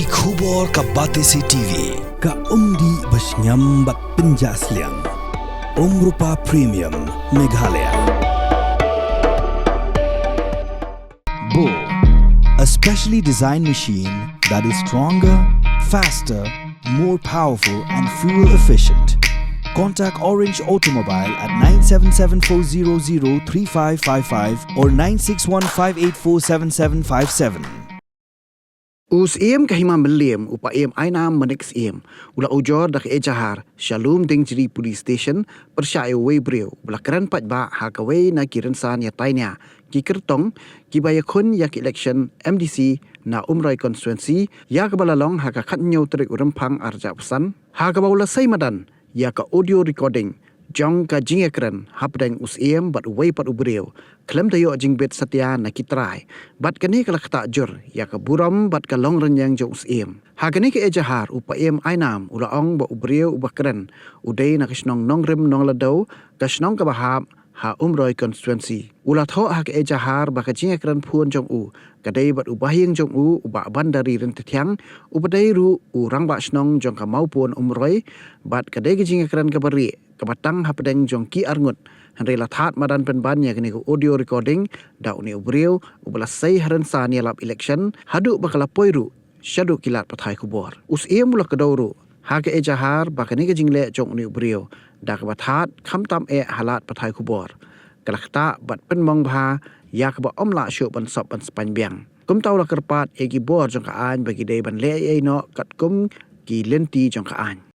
Ki khubor ka Batesi TV. Ka umdi basnyam bat penjaslian. Rupa Premium Meghalaya. Bo, a specially designed machine that is stronger, faster, more powerful and fuel efficient. Contact Orange Automobile at 977-400-3555 or 961-584-7757. Syiem ke Hima Mylliem upa ainam menek Syiem ula Ujor dak Ejahar Shalom ding jiri police station persya we breu belakaran patba ha kawe na ki Rynsan ya tainya ki kertong ki bayakun ya ki Elekshon MDC na umrai constituency ya ka balalong ha ka khatnyau trik urempang arja pesan ha ka baula sai madan ya ka audio recording jong ka jingekran hapdeng Syiem bat we pat ubreu klem tayo jingbet satya na kitrai bat kani kala kata jur ya ka buram bat ka long renyang jong Syiem ha kani ke Ejahar upa ainam ulaong ba ubreu ubakran udai na kasnong nongrem nongladau kasnong ka bahab ha umroi constituency ula tho ha ke Ejahar ba ka jingekran phuan jong u kadai bat ubahyang jong u uba bandari rentetiang ubadai ru urang ba snong jong ka maupun umroi bat kadai ke jingekran ka bari kabatang hapdeng jong ki arngut Henry lathat madan penbannya kini audio recording dau ni ubreu ubala sai Rynsan ya lap election hadu bakala poiru syadu kilat pathai kubor Syiem mula kedauru ha ke Ejahar bakani ke jingle jong ni ubreu dak bathat khamtam halat pathai kubor kalakta bat penmong bha ya ka ba omla syu ban sop ban spanbiang kum tau la kerpat egi bor jong ka an bagi dei ban le no kat kum ki lenti jong ka an